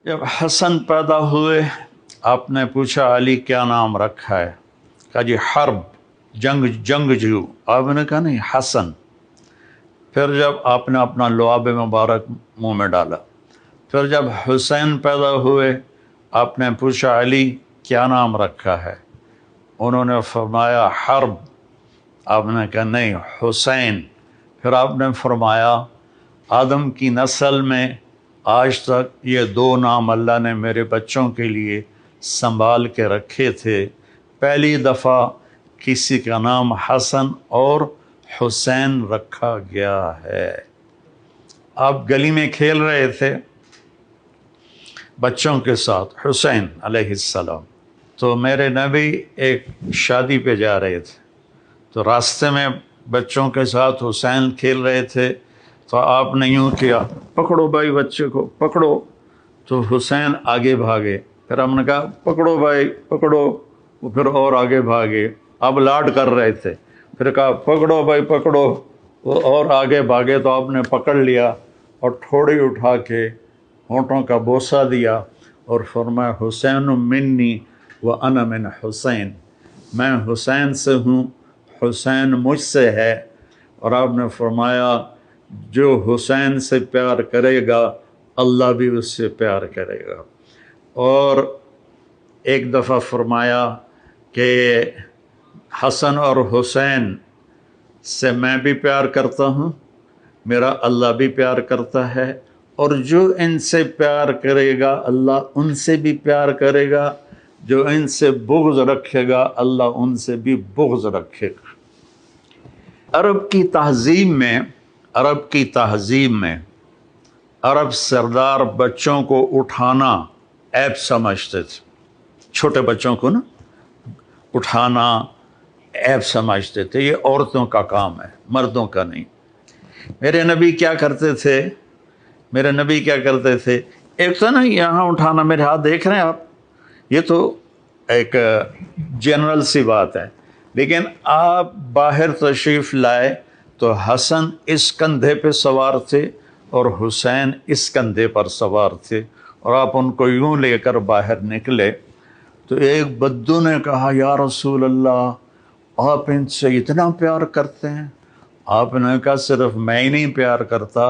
جب حسن پیدا ہوئے آپ نے پوچھا علی کیا نام رکھا ہے؟ کہا جی حرب، جنگجو۔ آپ نے کہا نہیں حسن۔ پھر جب آپ نے اپنا لعاب مبارک منہ میں ڈالا، پھر جب حسین پیدا ہوئے آپ نے پوچھا علی کیا نام رکھا ہے؟ انہوں نے فرمایا حرب۔ آپ نے کہا نہیں حسین۔ پھر آپ نے فرمایا آدم کی نسل میں آج تک یہ دو نام اللہ نے میرے بچوں کے لیے سنبھال کے رکھے تھے، پہلی دفعہ کسی کا نام حسن اور حسین رکھا گیا ہے۔ آپ گلی میں کھیل رہے تھے بچوں کے ساتھ، حسین علیہ السلام، تو میرے نبی ایک شادی پہ جا رہے تھے، تو راستے میں بچوں کے ساتھ حسین کھیل رہے تھے، تو آپ نے یوں کیا پکڑو بھائی بچے کو پکڑو، تو حسین آگے بھاگے۔ پھر ہم نے کہا پکڑو بھائی پکڑو، وہ پھر اور آگے بھاگے، اب لاڈ کر رہے تھے، پھر کہا پکڑو بھائی پکڑو، وہ اور آگے بھاگے، تو آپ نے پکڑ لیا اور تھوڑی اٹھا کے ہونٹوں کا بوسہ دیا اور فرمایا حسین منی وانا من حسین، میں حسین سے ہوں، حسین مجھ سے ہے۔ اور آپ نے فرمایا جو حسین سے پیار کرے گا اللہ بھی اس سے پیار کرے گا۔ اور ایک دفعہ فرمایا کہ حسن اور حسین سے میں بھی پیار کرتا ہوں، میرا اللہ بھی پیار کرتا ہے، اور جو ان سے پیار کرے گا اللہ ان سے بھی پیار کرے گا، جو ان سے بغض رکھے گا اللہ ان سے بھی بغض رکھے گا۔ عرب کی تہذیب میں عرب سردار بچوں کو اٹھانا عیب سمجھتے تھے، چھوٹے بچوں کو نا اٹھانا عیب سمجھتے تھے، یہ عورتوں کا کام ہے مردوں کا نہیں۔ میرے نبی کیا کرتے تھے؟ ایک تو نا یہاں اٹھانا، میرے ہاتھ دیکھ رہے ہیں آپ، یہ تو ایک جنرل سی بات ہے، لیکن آپ باہر تشریف لائے تو حسن اس کندھے پہ سوار تھے اور حسین اس کندھے پر سوار تھے، اور آپ ان کو یوں لے کر باہر نکلے تو ایک بدو نے کہا یا رسول اللہ آپ ان سے اتنا پیار کرتے ہیں؟ آپ نے کہا صرف میں ہی نہیں پیار کرتا،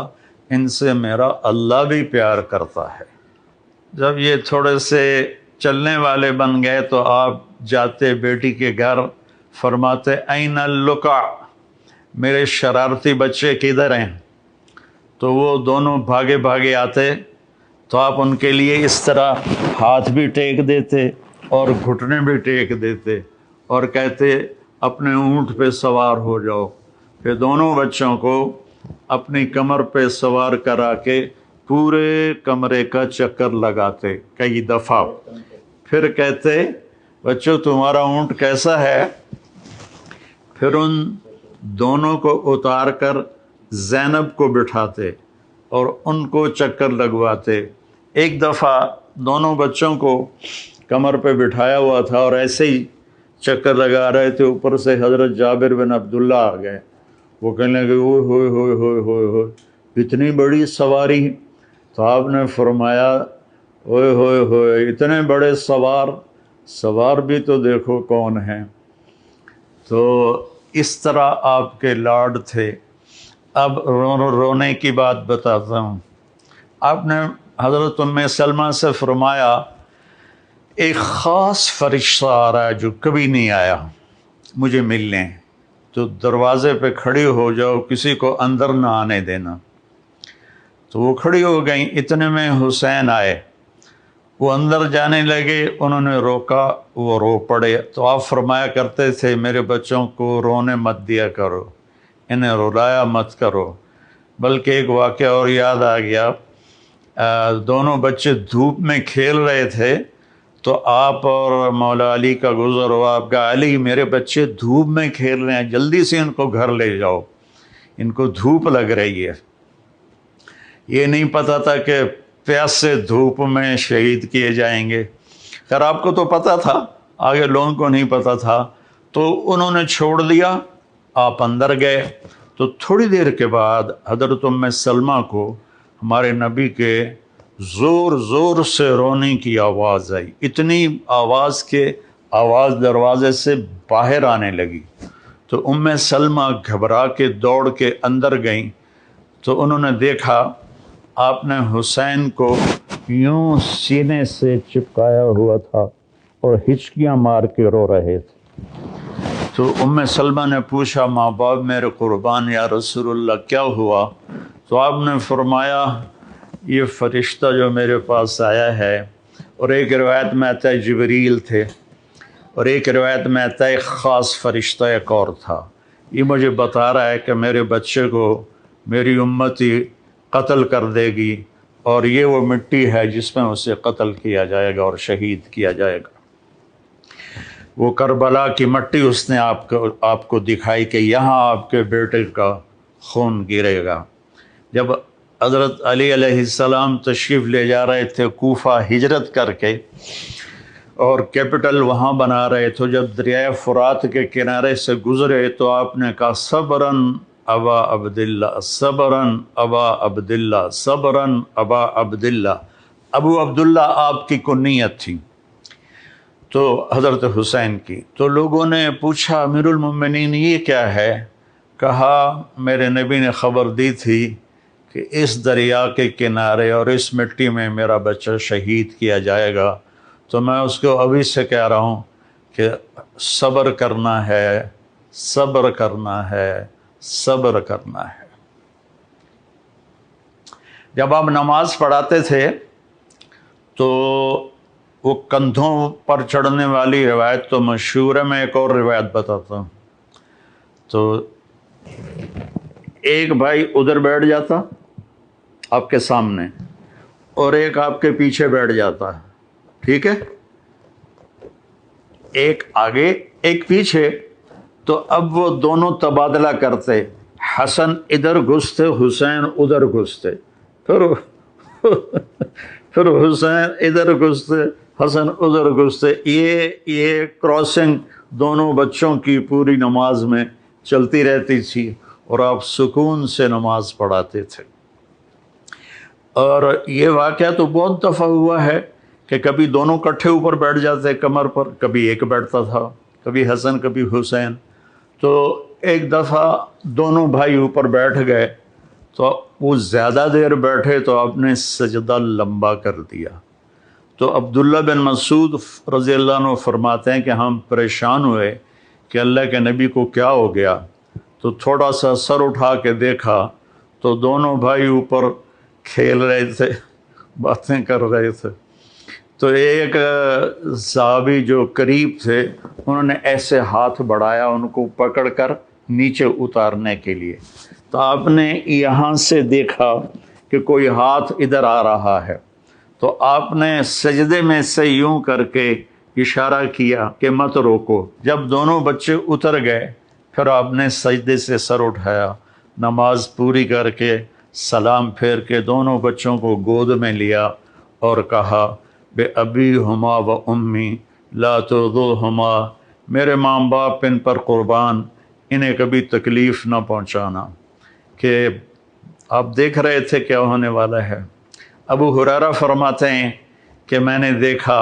ان سے میرا اللہ بھی پیار کرتا ہے۔ جب یہ تھوڑے سے چلنے والے بن گئے تو آپ جاتے بیٹی کے گھر، فرماتے این اللقع، میرے شرارتی بچے کدھر ہیں؟ تو وہ دونوں بھاگے بھاگے آتے تو آپ ان کے لیے اس طرح ہاتھ بھی ٹیک دیتے اور گھٹنے بھی ٹیک دیتے اور کہتے اپنے اونٹ پہ سوار ہو جاؤ۔ پھر دونوں بچوں کو اپنی کمر پہ سوار کرا کے پورے کمرے کا چکر لگاتے کئی دفعہ، پھر کہتے بچوں تمہارا اونٹ کیسا ہے؟ پھر ان دونوں کو اتار کر زینب کو بٹھاتے اور ان کو چکر لگواتے۔ ایک دفعہ دونوں بچوں کو کمر پہ بٹھایا ہوا تھا اور ایسے ہی چکر لگا رہے تھے، اوپر سے حضرت جابر بن عبداللہ آ گئے، وہ کہنے لگے اوئے ہوئے ہوئے ہوئے ہوئے ہوئے اتنی بڑی سواری؟ تو آپ نے فرمایا اوئے ہوئے ہوئے اتنے بڑے سوار بھی تو دیکھو کون ہیں۔ تو اس طرح آپ کے لاڈ تھے۔ اب رونے کی بات بتاتا ہوں۔ آپ نے حضرت ام سلمہ سے فرمایا ایک خاص فرشتہ آ رہا ہے جو کبھی نہیں آیا مجھے ملنے، تو دروازے پہ کھڑی ہو جاؤ، کسی کو اندر نہ آنے دینا۔ تو وہ کھڑی ہو گئیں، اتنے میں حسین آئے، وہ اندر جانے لگے، انہوں نے روکا، وہ رو پڑے۔ تو آپ فرمایا کرتے تھے میرے بچوں کو رونے مت دیا کرو، انہیں رلایا مت کرو۔ بلکہ ایک واقعہ اور یاد آ گیا، دونوں بچے دھوپ میں کھیل رہے تھے تو آپ اور مولا علی کا گزر ہوا، آپ کہا علی میرے بچے دھوپ میں کھیل رہے ہیں، جلدی سے ان کو گھر لے جاؤ، ان کو دھوپ لگ رہی ہے۔ یہ نہیں پتہ تھا کہ پیاس سے دھوپ میں شہید کیے جائیں گے، خیر آپ کو تو پتہ تھا، آگے لوگوں کو نہیں پتہ تھا، تو انہوں نے چھوڑ دیا، آپ اندر گئے۔ تو تھوڑی دیر کے بعد حضرت ام سلمہ کو ہمارے نبی کے زور زور سے رونے کی آواز آئی، اتنی آواز کہ آواز دروازے سے باہر آنے لگی۔ تو ام سلمہ گھبرا کے دوڑ کے اندر گئیں تو انہوں نے دیکھا آپ نے حسین کو یوں سینے سے چپکایا ہوا تھا اور ہچکیاں مار کے رو رہے تھے۔ تو ام سلمہ نے پوچھا ماں باپ میرے قربان یا رسول اللہ کیا ہوا؟ تو آپ نے فرمایا یہ فرشتہ جو میرے پاس آیا ہے، اور ایک روایت میں آتا ہے جبریل تھے، اور ایک روایت میں آتا ہے ایک خاص فرشتہ ایک اور تھا، یہ مجھے بتا رہا ہے کہ میرے بچے کو میری امتی قتل کر دے گی، اور یہ وہ مٹی ہے جس میں اسے قتل کیا جائے گا اور شہید کیا جائے گا۔ وہ کربلا کی مٹی اس نے آپ کو دکھائی کہ یہاں آپ کے بیٹے کا خون گرے گا۔ جب حضرت علی علیہ السلام تشریف لے جا رہے تھے کوفہ ہجرت کر کے، اور کیپٹل وہاں بنا رہے تھے، جب دریائے فرات کے کنارے سے گزرے تو آپ نے کہا صبراً ابا عبداللہ، صبراً ابا عبداللہ، صبراً ابا عبداللہ۔ ابو عبداللہ آپ کی کنیت تھی تو حضرت حسین کی۔ تو لوگوں نے پوچھا امیر المومنین یہ کیا ہے؟ کہا میرے نبی نے خبر دی تھی کہ اس دریا کے کنارے اور اس مٹی میں میرا بچہ شہید کیا جائے گا، تو میں اس کو ابھی سے کہہ رہا ہوں کہ صبر کرنا ہے، صبر کرنا ہے، صبر کرنا ہے۔ جب آپ نماز پڑھاتے تھے تو وہ کندھوں پر چڑھنے والی روایت تو مشہور ہے، میں ایک اور روایت بتاتا ہوں۔ تو ایک بھائی ادھر بیٹھ جاتا آپ کے سامنے، اور ایک آپ کے پیچھے بیٹھ جاتا، ٹھیک ہے، ایک آگے ایک پیچھے۔ تو اب وہ دونوں تبادلہ کرتے، حسن ادھر گھستے حسین ادھر گھستے، پھر حسین ادھر گھستے حسن ادھر گھستے، یہ کراسنگ دونوں بچوں کی پوری نماز میں چلتی رہتی تھی، اور آپ سکون سے نماز پڑھاتے تھے۔ اور یہ واقعہ تو بہت دفعہ ہوا ہے کہ کبھی دونوں کٹھے اوپر بیٹھ جاتے کمر پر، کبھی ایک بیٹھتا تھا، کبھی حسن کبھی حسین۔ تو ایک دفعہ دونوں بھائی اوپر بیٹھ گئے تو وہ زیادہ دیر بیٹھے تو آپ نے سجدہ لمبا کر دیا۔ تو عبداللہ بن مسعود رضی اللہ عنہ فرماتے ہیں کہ ہم پریشان ہوئے کہ اللہ کے نبی کو کیا ہو گیا، تو تھوڑا سا سر اٹھا کے دیکھا تو دونوں بھائی اوپر کھیل رہے تھے، باتیں کر رہے تھے۔ تو ایک صحابی جو قریب تھے انہوں نے ایسے ہاتھ بڑھایا ان کو پکڑ کر نیچے اتارنے کے لیے، تو آپ نے یہاں سے دیکھا کہ کوئی ہاتھ ادھر آ رہا ہے، تو آپ نے سجدے میں سے یوں کر کے اشارہ کیا کہ مت روکو۔ جب دونوں بچے اتر گئے پھر آپ نے سجدے سے سر اٹھایا، نماز پوری کر کے سلام پھیر کے دونوں بچوں کو گود میں لیا اور کہا بے ابی ہما و امی لا ترضوہما، میرے ماں باپ ان پر قربان، انہیں کبھی تکلیف نہ پہنچانا۔ کہ آپ دیکھ رہے تھے کیا ہونے والا ہے۔ ابو ہریرہ فرماتے ہیں کہ میں نے دیکھا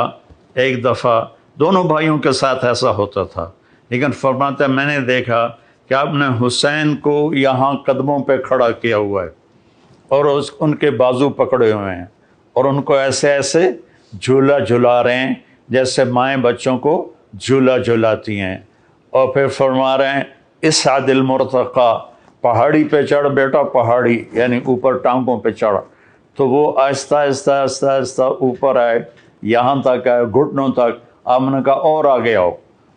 ایک دفعہ دونوں بھائیوں کے ساتھ ایسا ہوتا تھا، لیکن فرماتے ہیں میں نے دیکھا کہ آپ نے حسین کو یہاں قدموں پہ کھڑا کیا ہوا ہے اور ان کے بازو پکڑے ہوئے ہیں اور ان کو ایسے ایسے جھولا جھلا رہے ہیں جیسے مائیں بچوں کو جھولا جھلاتی ہیں، اور پھر فرما رہے ہیں اسعد المرتقی، پہاڑی پہ چڑھ بیٹا، پہاڑی یعنی اوپر ٹانگوں پہ چڑھ۔ تو وہ آہستہ آہستہ آہستہ آہستہ اوپر آئے، یہاں تک آئے گھٹنوں تک۔ آپ نے کہا اور آگے آؤ،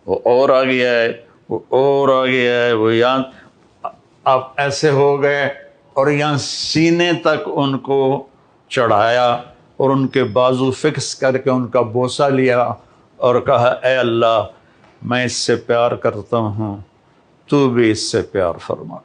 وہ اور آگے آئے، وہ اور آگے آئے، وہ یہاں آپ ایسے ہو گئے اور یہاں سینے تک ان کو چڑھایا اور ان کے بازو فکس کر کے ان کا بوسہ لیا اور کہا اے اللہ میں اس سے پیار کرتا ہوں، تو بھی اس سے پیار فرما۔